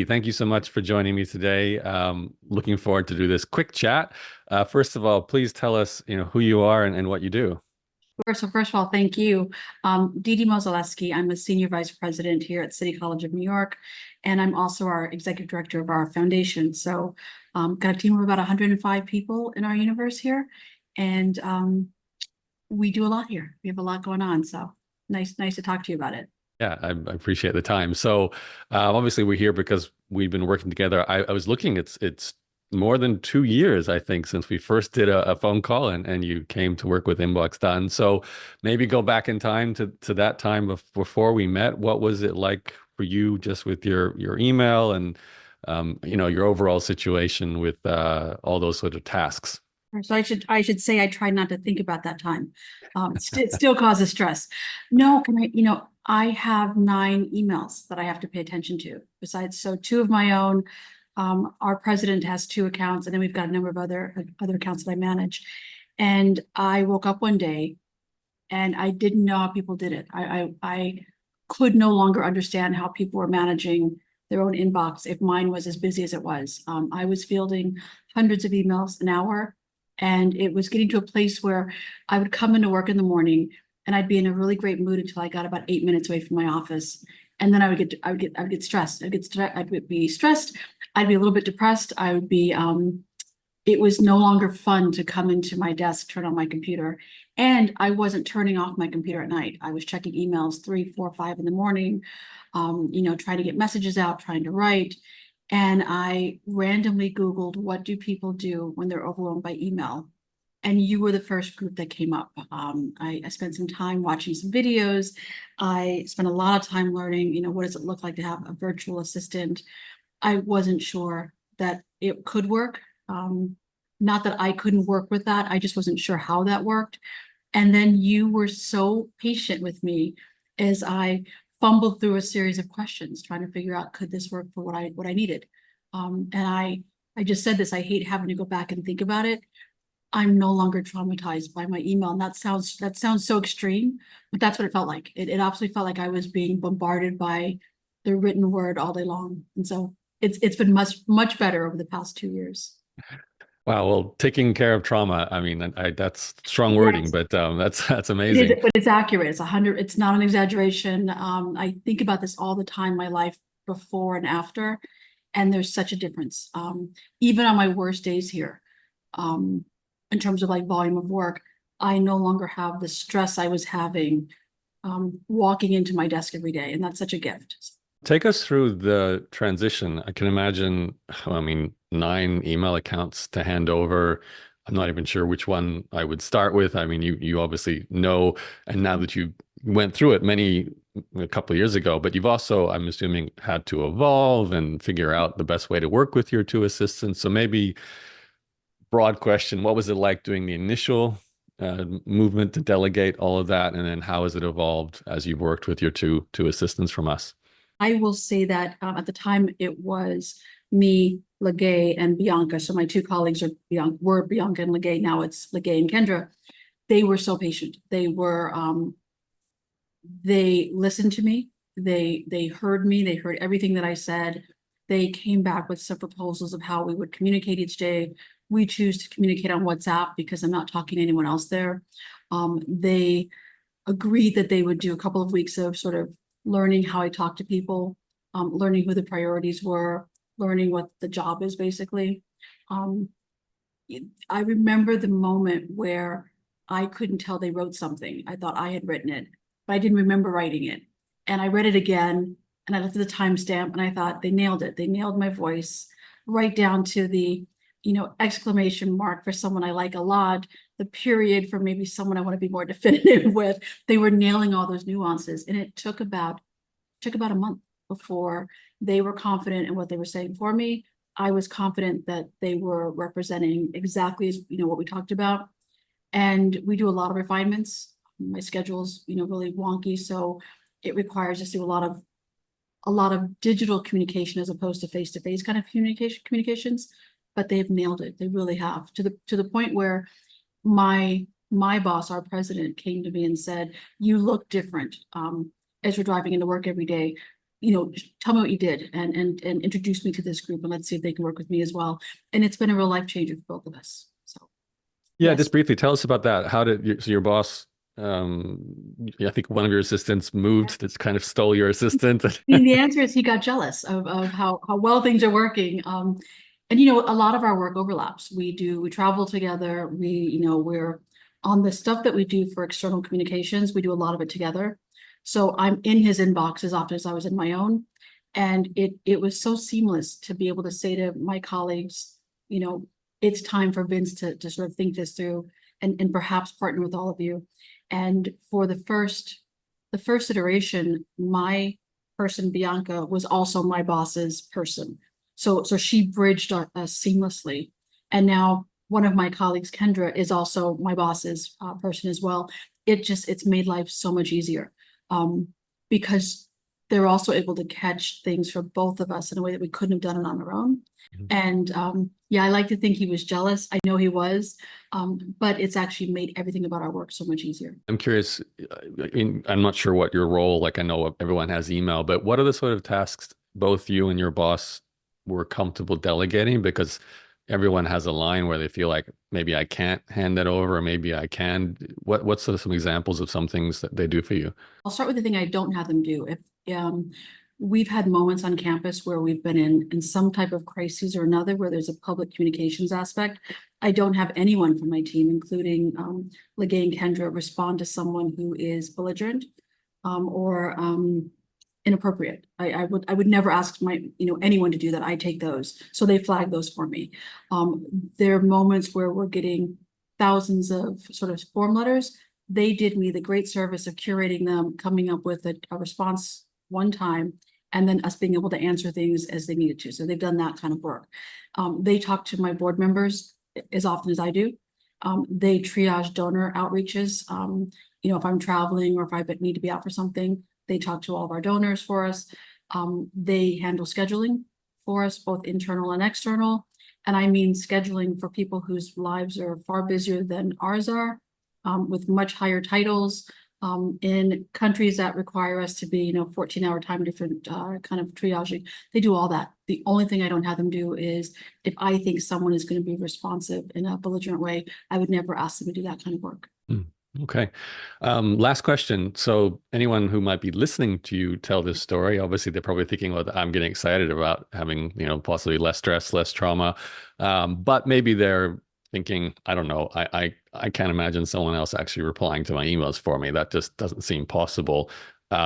Thank you so much for joining me today. Looking forward to do this quick chat. First of all, please tell us, who you are and what you do. First of all, thank you. Dee Dee Mozeleski. I'm a senior vice president here at City College of New York, and I'm also our executive director of our foundation. So, got a team of about 105 people in our universe here, and we do a lot here. We have a lot going on. So, nice to talk to you about it. Yeah, I appreciate the time. So, obviously, we're here because we've been working together. I was looking; it's more than 2 years, I think, since we first did a phone call, and you came to work with Inbox Done. So, maybe go back in time to that time before we met. What was it like for you, just with your email and your overall situation with all those sort of tasks? So I should say I try not to think about that time. It still causes stress. No, I have 9 emails that I have to pay attention to. Besides, so 2 of my own. Our president has 2 accounts, and then we've got a number of other accounts that I manage. And I woke up one day, and I didn't know how people did it. I could no longer understand how people were managing their own inbox if mine was as busy as it was. I was fielding hundreds of emails an hour. And it was getting to a place where I would come into work in the morning and I'd be in a really great mood until I got about 8 minutes away from my office. And then I would get stressed. I'd be stressed. I'd be a little bit depressed. It was no longer fun to come into my desk, turn on my computer. And I wasn't turning off my computer at night. I was checking emails 3, 4, 5 in the morning, trying to get messages out, trying to write. And I randomly Googled, what do people do when they're overwhelmed by email? And you were the first group that came up. I spent some time watching some videos. I spent a lot of time learning, what does it look like to have a virtual assistant? I wasn't sure that it could work. Not that I couldn't work with that. I just wasn't sure how that worked. And then you were so patient with me as I fumbled through a series of questions, trying to figure out, could this work for what I needed? And I just said this, I hate having to go back and think about it. I'm no longer traumatized by my email. And that sounds so extreme, but that's what it felt like. It absolutely felt like I was being bombarded by the written word all day long. And so it's been much better over the past 2 years. Wow, well, taking care of trauma, I mean, that's strong wording, Yes. but that's It is, amazing. but it's accurate. It's 100. It's not an exaggeration. I think about this all the time, my life before and after, and there's such a difference. Even on my worst days here, um, in terms of like volume of work, I no longer have the stress I was having, walking into my desk every day, and that's such a gift. Take us through the transition. I can imagine, I mean, 9 email accounts to hand over. I'm not even sure which one I would start with. I mean, you obviously know, and now that you went through it a couple of years ago, but you've also, I'm assuming, had to evolve and figure out the best way to work with your 2 assistants. So maybe broad question, what was it like doing the initial movement to delegate all of that, and then how has it evolved as you've worked with your two assistants from us? I will say that at the time it was me, Legay, and Bianca. So my 2 colleagues were Bianca and Legay. Now it's Legay and Kendra. They were so patient. They listened to me. They heard me. They heard everything that I said. They came back with some proposals of how we would communicate each day. We choose to communicate on WhatsApp because I'm not talking to anyone else there. They agreed that they would do a couple of weeks of sort of learning how I talk to people, learning who the priorities were, learning what the job is basically. Um, I remember the moment where I couldn't tell they wrote something. I thought I had written it, but I didn't remember writing it. And I read it again and I looked at the timestamp and I thought they nailed it. They nailed my voice right down to the, exclamation mark for someone I like a lot, the period for maybe someone I want to be more definitive with. They were nailing all those nuances. And it took about a month before they were confident in what they were saying for me. I was confident that they were representing exactly as what we talked about. And we do a lot of refinements. My schedule's really wonky, so it requires us to do a lot of digital communication as opposed to face-to-face kind of communications. But they've nailed it. They really have, to the point where my boss, our president, came to me and said, "You look different as you're driving into work every day. tell me what you did and introduce me to this group and let's see if they can work with me as well. And it's been a real life changer for both of us. So Yeah, yes. just briefly tell us about that. How did so your boss, I think one of your assistants moved that's kind of stole your assistant. The answer is he got jealous of how well things are working. And a lot of our work overlaps. We travel together. We're on the stuff that we do for external communications. We do a lot of it together. So I'm in his inbox as often as I was in my own. And it was so seamless to be able to say to my colleagues, you know, it's time for Vince to sort of think this through and perhaps partner with all of you. And for the first iteration, my person, Bianca, was also my boss's person. So she bridged us seamlessly. And now one of my colleagues, Kendra, is also my boss's person as well. It's made life so much easier because they're also able to catch things for both of us in a way that we couldn't have done it on our own. And yeah, I like to think he was jealous. I know he was, but it's actually made everything about our work so much easier. I'm curious, I mean, I'm not sure what your role, like I know everyone has email, but what are the sort of tasks both you and your boss were comfortable delegating? Because everyone has a line where they feel like maybe I can't hand that over, or maybe I can. What's some examples of some things that they do for you? I'll start with the thing I don't have them do. If we've had moments on campus where we've been in some type of crisis or another where there's a public communications aspect, I don't have anyone from my team, including Legay and Kendra, respond to someone who is belligerent or inappropriate. I would never ask anyone to do that. I take those. So they flag those for me. There are moments where we're getting thousands of sort of form letters. They did me the great service of curating them, coming up with a response one time, and then us being able to answer things as they needed to. So they've done that kind of work. They talk to my board members as often as I do. They triage donor outreaches. If I'm traveling or if I need to be out for something, they talk to all of our donors for us. They handle scheduling for us, both internal and external. And I mean scheduling for people whose lives are far busier than ours are, with much higher titles, in countries that require us to be, 14-hour time different, kind of triaging. They do all that. The only thing I don't have them do is if I think someone is going to be responsive in a belligerent way, I would never ask them to do that kind of work. Hmm. Okay. Last question. So anyone who might be listening to you tell this story, obviously they're probably thinking, well, I'm getting excited about having, possibly less stress, less trauma. But maybe they're thinking, I don't know, I can't imagine someone else actually replying to my emails for me. That just doesn't seem possible.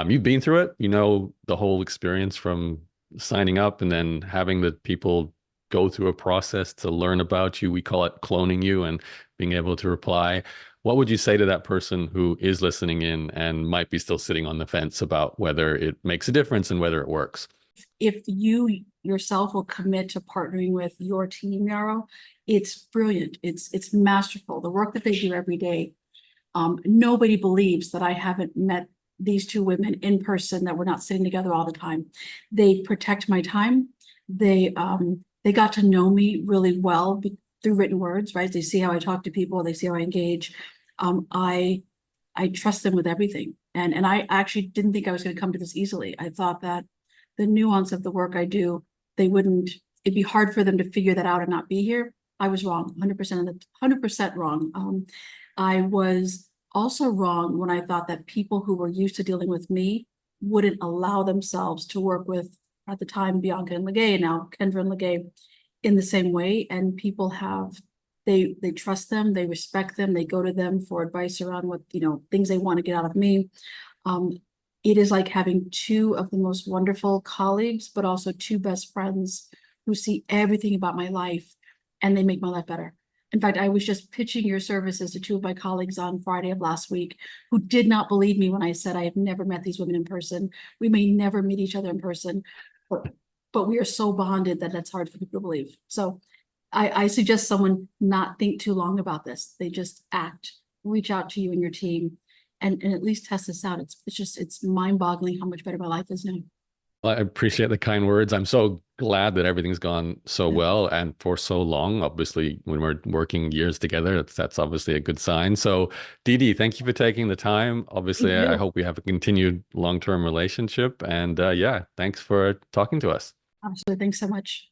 You've been through it, the whole experience from signing up and then having the people go through a process to learn about you. We call it cloning you and being able to reply. What would you say to that person who is listening in and might be still sitting on the fence about whether it makes a difference and whether it works? If you yourself will commit to partnering with your team, Yarrow, it's brilliant. It's masterful. The work that they do every day. Nobody believes that I haven't met these two women in person, that we're not sitting together all the time. They protect my time. They got to know me really well through written words, right? They see how I talk to people. They see how I engage. I trust them with everything. And I actually didn't think I was going to come to this easily. I thought that the nuance of the work I do, it'd be hard for them to figure that out and not be here. I was wrong, 100% wrong. I was also wrong when I thought that people who were used to dealing with me wouldn't allow themselves to work with, at the time, Bianca and Legay, and now Kendra and Legay, in the same way. And people they trust them, they respect them, they go to them for advice around what, things they want to get out of me. It is like having two of the most wonderful colleagues, but also two best friends who see everything about my life and they make my life better. In fact, I was just pitching your services to two of my colleagues on Friday of last week who did not believe me when I said I have never met these women in person. We may never meet each other in person, but we are so bonded that that's hard for people to believe. So I suggest someone not think too long about this. They just act, reach out to you and your team and at least test this out. It's mind-boggling how much better my life is now. I appreciate the kind words. I'm so glad that everything's gone so Yeah. well and for so long. Obviously, when we're working years together, that's obviously a good sign. So, Dee Dee, thank you for taking the time. Thank Obviously, I you. hope we have a continued long-term relationship. And yeah, thanks for talking to us. Absolutely. Thanks so much.